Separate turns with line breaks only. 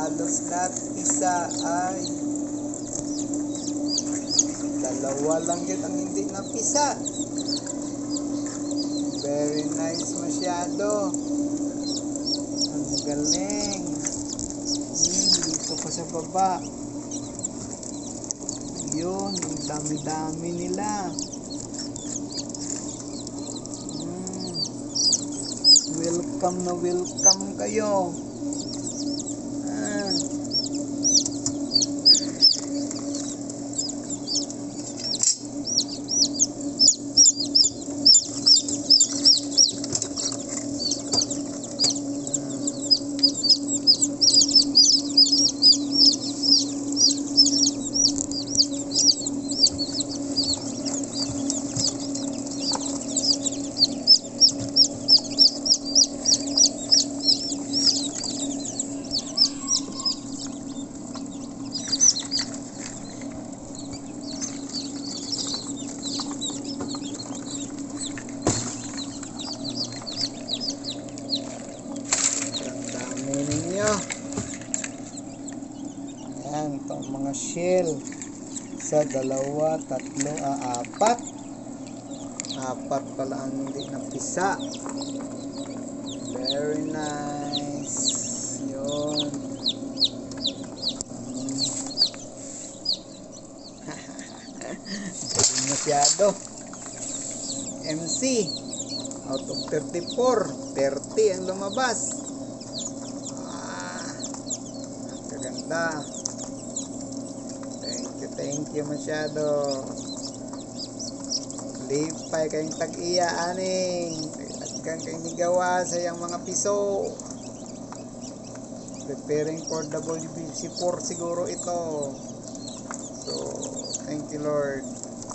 halos lahat isa ay dalawa lang yun ang hindi napisa. Very nice masyado. Ang galing. Dito pa sa baba. Yun, ang dami-dami nila. Welcome na welcome kayo. Ayan, itong mga shell sa dalawa, tatlo, apat pala ang hindi napisa. Very nice. Yun. Galing masyado. MC out of 34, 30 ang lumabas. Ganda. Thank you masyado. Lipay kayong tag-iya aning. Agkan kayong nigawa sa yung mga piso. Preparing for WBC4 siguro ito. So, thank you Lord.